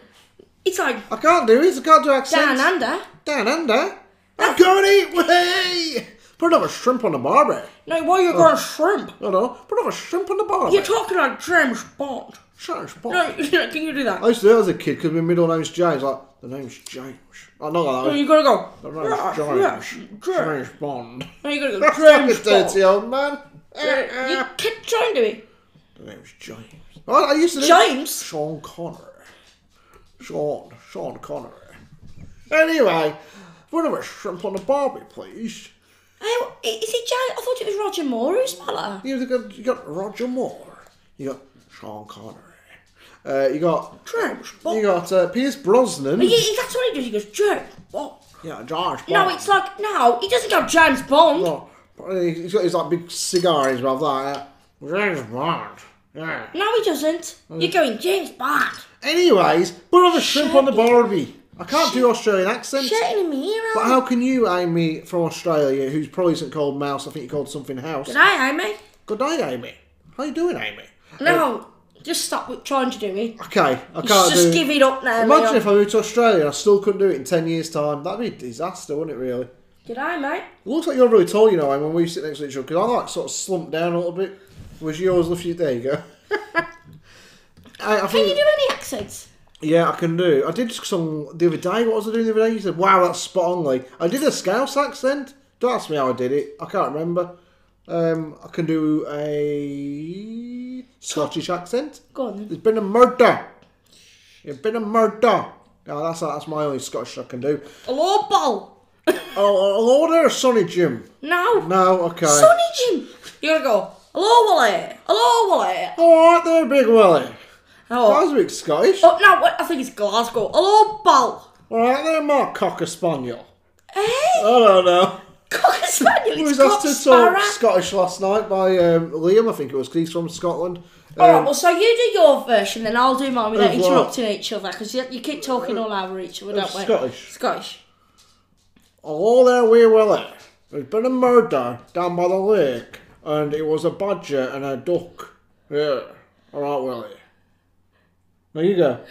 It's like... I can't do it. I can't do accents. Down under. Down under? I'm going to eat way. Put another shrimp on the barbie. No, why are you going shrimp? No. Put another shrimp on the barbie. You're talking like James Bond. James Bond. No, can you do that? I used to do that as a kid because my middle name's James. Like, the name's James. Oh, not like that. No, you gotta go. The name's James Bond. No, you gotta go. James Bond. Like a dirty old man. You keep trying to do it. The name's James. I used to do James? Sean Connery. Sean Connery. Anyway, put another shrimp on the barbie, please. Hey, is it James? I thought it was Roger Moore who's speller. You got Roger Moore. You got Sean Connery. You got James Bond. You got Pierce Brosnan. Yeah, that's what he does. He goes James Bond. Yeah, James Bond. No, it's like he doesn't go James Bond. No, he's got his like big cigar in his mouth like that. James Bond. Yeah. No, he doesn't. You're going James Bond. Anyways, put on the shrimp on the barbie. I can't do Australian accents. Shit in the mirror. But how can you, Amy, from Australia, who's probably isn't called Mouse, I think you're called something House. Good day, Amy. Good day, Amy. How you doing, Amy? No, just stop trying to do it. Okay, I can't Just give it up now. Imagine if I moved to Australia and I still couldn't do it in 10 years' time. That'd be a disaster, wouldn't it, really? Good day, mate. It looks like you're really tall, you know, Amy, when we sit next to each other, because I like sort of slumped down a little bit. Whereas you always lift your... There you go. I think, Can you do any accents? Yeah, I can do. I did some the other day. What was I doing the other day? You said, wow, that's spot on, Leigh. I did a Scouse accent. Don't ask me how I did it. I can't remember. I can do a Scottish accent. Go on then. There's been a murder. There's been a murder. Oh, that's my only Scottish I can do. Hello, Paul. Oh, hello there, Sonny Jim. No. No, okay. Sonny Jim. You're going to go, hello, Willie. Hello, Willie. All right there, Big Willie. Oh. That was a bit Scottish. Oh, no, wait, I think it's Glasgow. Hello, Paul. All right there, Mark Cocker Spaniel. Hey. I don't know. Cocker Spaniel. We It's was asked to Sparrow. talk Scottish last night by Liam, I think it was, because he's from Scotland. Alright, well, so you do your version, then I'll do mine without Of what? interrupting each other, because you keep talking all over each other, don't we? Scottish. Scottish. Hello there, wee Willie. There's been a murder down by the lake, and it was a badger and a duck. Yeah. All right, Willie. There you go.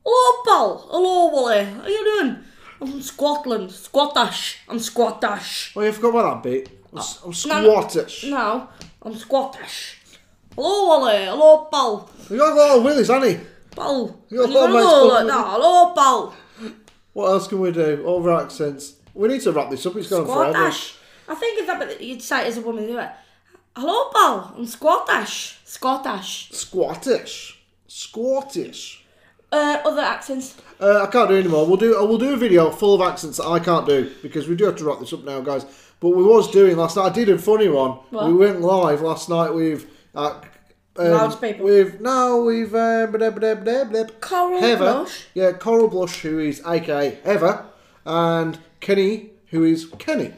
Hello, Paul. Hello, Willie. How you doing? I'm from Scotland. Scottish. I'm Scottish. Oh, you forgot about that bit. I'm Scottish. No, I'm Scottish. Hello, Willie. Hello, Paul. You got a lot of Willies, hasn't he? Paul. You got a You lot of gotta mates go called like Willie. that. Hello, Paul. What else can we do? Other accents. We need to wrap this up. It's going forever. Scottish. I think if that, you'd say it as a woman, you'd be like, hello, Paul. I'm Scottish. Scottish. Scottish. Scottish. Other accents. I can't do anymore. We'll do a video full of accents that I can't do because we do have to wrap this up now, guys. But we was doing last night. I did a funny one. What? We went live last night with Loudspeaker. with Coral Heather. Blush. Yeah, Coral Blush, who is AKA Heather, and Kenny, who is Kenny.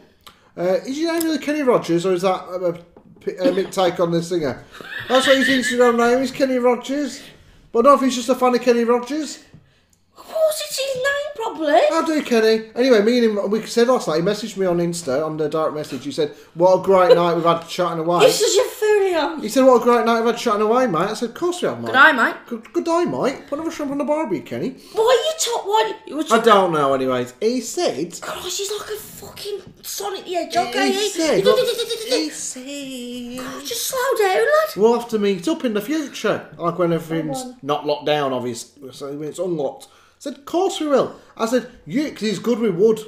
Is your name really Kenny Rogers, or is that a Mick take on the singer? That's what his Instagram name is, Kenny Rogers. But I don't know if he's just a fan of Kenny Rogers. Of course it's his name, probably. I'll do Kenny. Anyway, me and him, we said last night, he messaged me on Insta, on the direct message. He said, what a great night we've had chatting away. You're such a foolio. He said, what a great night we've had chatting away, mate. I said, of course we have, mate. Good eye, mate. Good day, mate. Put another shrimp on the barbie, Kenny. Why you I don't know, anyways. He said... Gosh, he's like a fucking Sonic the Hedgehog, ain't He he? said... He said... God, just slow down, lad. We'll have to meet up in the future. Like when everything's not locked down, obviously. So when it's unlocked. I said, of course we will. I said, you... Because he's good with wood.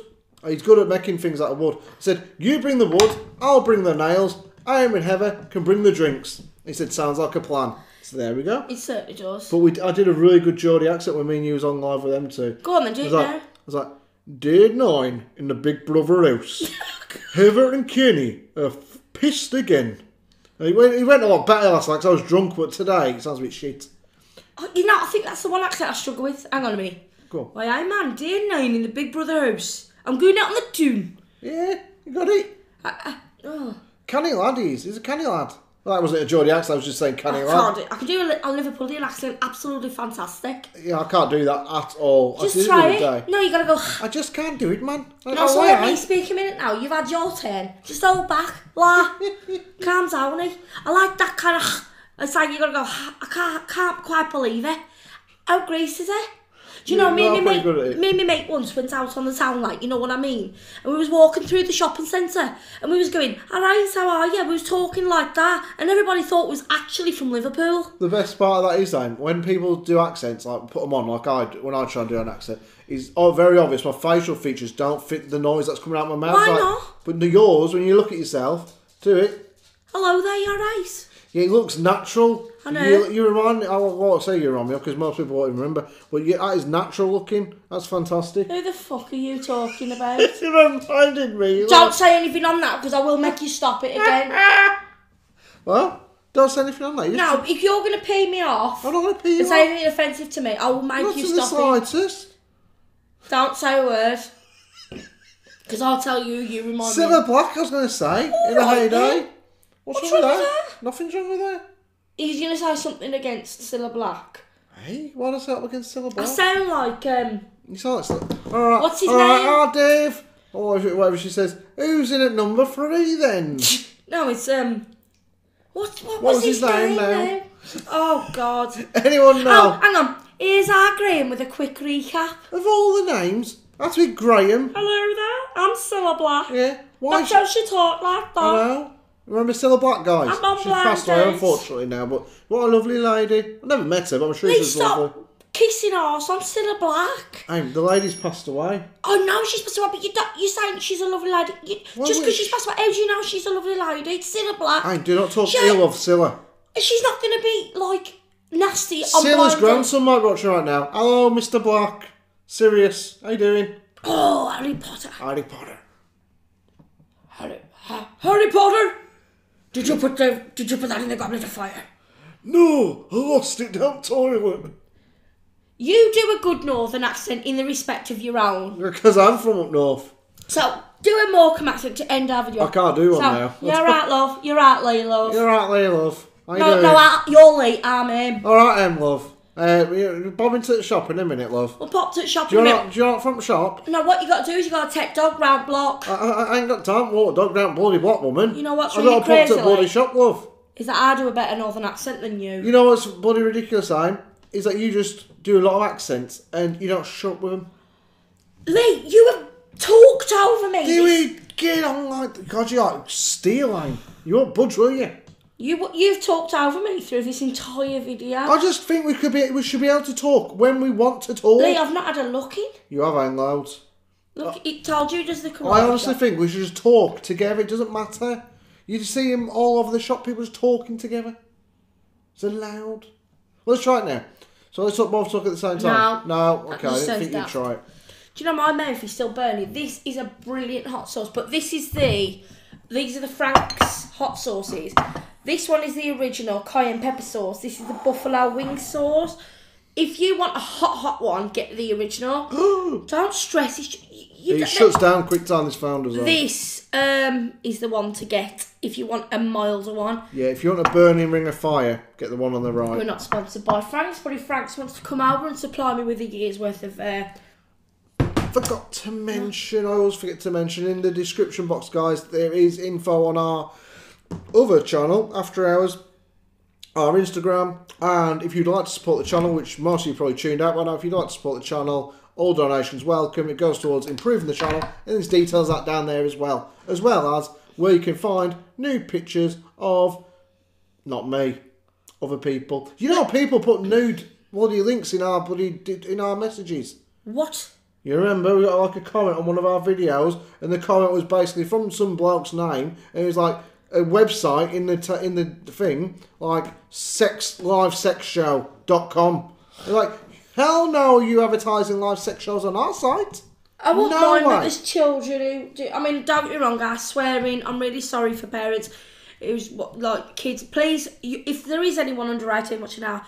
He's good at making things out of wood. I said, you bring the wood, I'll bring the nails. I and Heather can bring the drinks. He said, sounds like a plan. So there we go. It certainly does. But I did a really good Geordie accent when me and you was on live with them too. Go on then, do it now. I was like, day 9 in the Big Brother house. Heather and Kenny are pissed again. And he went a lot better last night because I was drunk, but today it sounds a bit shit. Oh, you know, I think that's the one accent I struggle with. Hang on a minute. Go on. Why, I'm man, day 9 in the Big Brother house. I'm going out on the tune. Yeah, you got it. Oh. Canny lad he's a canny lad. Well, that wasn't a Geordie accent, I was just saying canny lad. I can do a Liverpoolian accent, absolutely fantastic. Yeah, I can't do that at all. Just I did try the other it. day. No, you gotta go. I just can't do it, man. No, so let me speak a minute now. You've had your turn. Just hold back. La. Calm down, eh? I like that kind of... It's like you gotta go, I can't quite believe it. How great is it? Do you know, me and my mate once went out on the town, like, you know what I mean? And we was walking through the shopping centre, and we was going, alright, how are you? We was talking like that, and everybody thought it was actually from Liverpool. The best part of that is, then, when people do accents, like, put them on, like when I try and do an accent, is very obvious my facial features don't fit the noise that's coming out of my mouth. Why like, not? But yours, when you look at yourself, do it. Hello there, you alright? Yeah, it looks natural. I know. You remind me, I won't say you remind me, because most people won't even remember, but that is natural looking. That's fantastic. Who the fuck are you talking about? You reminded me. Don't say anything on that, because I will make you stop it again. What? Don't say anything on that. No, if you're going to pay me off I'm not going to pee you and off. say anything offensive to me, I will make Not you to the stop it. slightest. Don't say a word. Because I'll tell you, you remind Silver me. Black, I was going to say, in a right heyday. then. What's What's wrong with wrong with that? Nothing's wrong with that. He's going to say something against Cilla Black. Hey, why does that up against Silver I Black? sound like You sound like... All right. What's his all right, name? Oh, Dave. Or whatever she says. Who's in at number 3 then? No, it's What was his name now? Oh God. Anyone know? Oh, hang on. Here's our Graham with a quick recap. Of all the names, that's with Graham. Hello there. I'm Cilla Black. Yeah. Why? That's how she talk like that. I know. Remember Cilla Black, guys? I'm on She's blind passed away, dates. unfortunately, now. But what a lovely lady. I never met her, but I'm sure Please she's lovely. stop kissing arse. I'm Cilla Black. Hey, the lady's passed away. Oh no, she's passed away, but you're saying she's a lovely lady. Just because she's passed away, how do you know she's a lovely lady? It's Cilla Black. Hey, do not talk ill of Cilla. She's not going to be, like, nasty on Cilla's blind grandson might be watching right now. Hello, Mr. Black. Sirius, how you doing? Oh, Harry Potter. Harry Potter. Harry Potter? Did you put that in the goblet of fire? No, I lost it down toilet. You do a good northern accent in the respect of your own. Because I'm from up north. So, do a Morecambe accent to end our video. I can't do one now. You're right, love. You're right, Leigh, love. You're right, Leigh, love. You're Leigh, I'm him. Alright, love. We're bobbing to the shop in a minute, love. We'll pop to the shop Do in you a want minute. do you want from the shop? No, what you got to do is you got to take dog round block. I ain't got time to walk a dog down bloody block, woman. You know what's I've really got to pop crazy, to the bloody Leigh? shop, love. Is that I do a better northern accent than you. You know what's bloody ridiculous, Aim? Is that you just do a lot of accents and you don't shut up with them. Leigh, you have talked over me. Do we get on like... God, you're like steel, Aim. You won't budge, will you? You've talked over me through this entire video. I just think we should be able to talk when we want to talk. Leigh, I've not had a look in. You have, Aim, loads. Look, it told you does the come I honestly think we should just talk together. It doesn't matter. You just see them all over the shop, people just talking together. It's allowed. Let's try it now. So let's both talk at the same time. No, okay, I didn't think you'd try it. Do you know my mouth is still burning? This is a brilliant hot sauce, but these are the Frank's hot sauces. This one is the original cayenne pepper sauce. This is the buffalo wing sauce. If you want a hot one, get the original. Don't stress. It shuts down quick time, this found as well. This is the one to get if you want a milder one. Yeah, if you want a burning ring of fire, get the one on the right. We're not sponsored by Frank's, but if Frank's wants to come over and supply me with a year's worth of... Forgot to mention, I always forget to mention, in the description box, guys, there is info on our other channel, After Hours, our Instagram, and if you'd like to support the channel, which most of you probably tuned out by now, if you'd like to support the channel, all donations welcome. It goes towards improving the channel, and there's details that down there as well as where you can find new pictures of, not me, other people. You know, people put nude bloody links in our messages. What? You remember we got like a comment on one of our videos, and the comment was basically from some bloke's name, and it was like a website in the thing, like livesexshow.com. They're like, hell no, are you advertising live sex shows on our site? I won't No mind way. that there's children who do... I mean, don't get me wrong, guys, swearing. I'm really sorry for parents. It was like kids. Please, if there is anyone under 18 watching our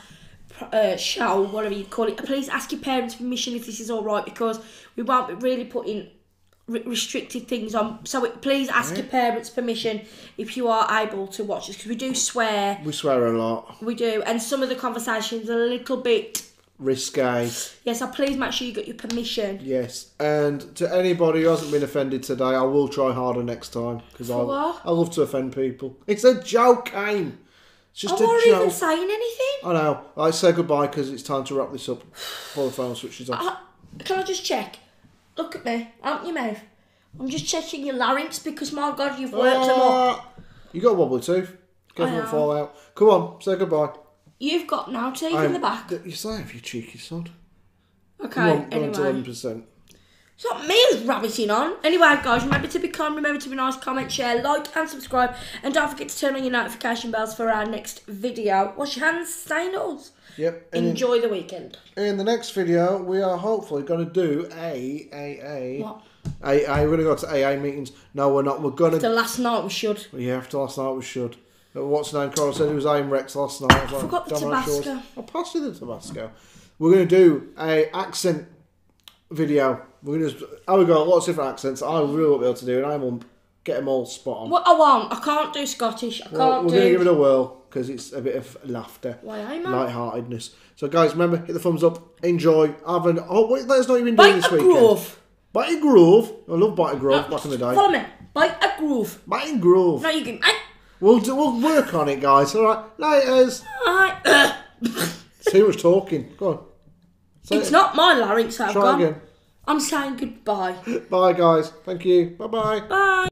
show, whatever you call it, please ask your parents permission if this is all right, because we won't be really putting restricted things on. So please ask your parents permission if you are able to watch this, because we do swear. We swear a lot. We do, and some of the conversations are a little bit risque. Yes, so please make sure you get your permission. Yes, and to anybody who hasn't been offended today, I will try harder next time, because I love to offend people. It's a joke, Aim. It's just a joke. I wasn't even saying anything. I know. I say goodbye because it's time to wrap this up before the phone switches off. Can I just check? Look at me. Open your mouth. I'm just checking your larynx because, my God, you've worked them up. You got a wobbly tooth. Careful not fall out. Come on, say goodbye. You've got no teeth in the back. You say if you cheeky sod. Okay, Come on, anyway. to 11%. It's not me who's rabbiting on. Anyway, guys, remember to be kind, remember to be nice, comment, share, like and subscribe. And don't forget to turn on your notification bells for our next video. Wash your hands, stay indoors. Yep. Enjoy the weekend. In the next video, we are hopefully going to do What? AA. We're going to go to AA meetings. No, we're not. We're going to... After last night, we should. Yeah, after last night, we should. What's the name? Carl said it was AIM Rex last night. I forgot the Tabasco. I'll pass you the Tabasco. We're going to do a accent video. We're going to... We've got lots of different accents. I really won't be able to do, and I won't get them all spot on. What I won't. I can't do Scottish. I can't do... We're going to give it a whirl. because it's a bit of laughter, Why, aye, man. lightheartedness. So, guys, remember, hit the thumbs up, enjoy, wait, let us know what you've been doing this weekend. Grove. Bite a Grove. I love Bite a Grove back in the day. Follow me. Bite a Grove. Bite a Grove. No, you can. We'll work on it, guys. All right, laters. Alright. Too much talking. Go on. It's not my larynx that I've Try gone. again. I'm saying goodbye. Bye, guys. Thank you. Bye-bye. Bye.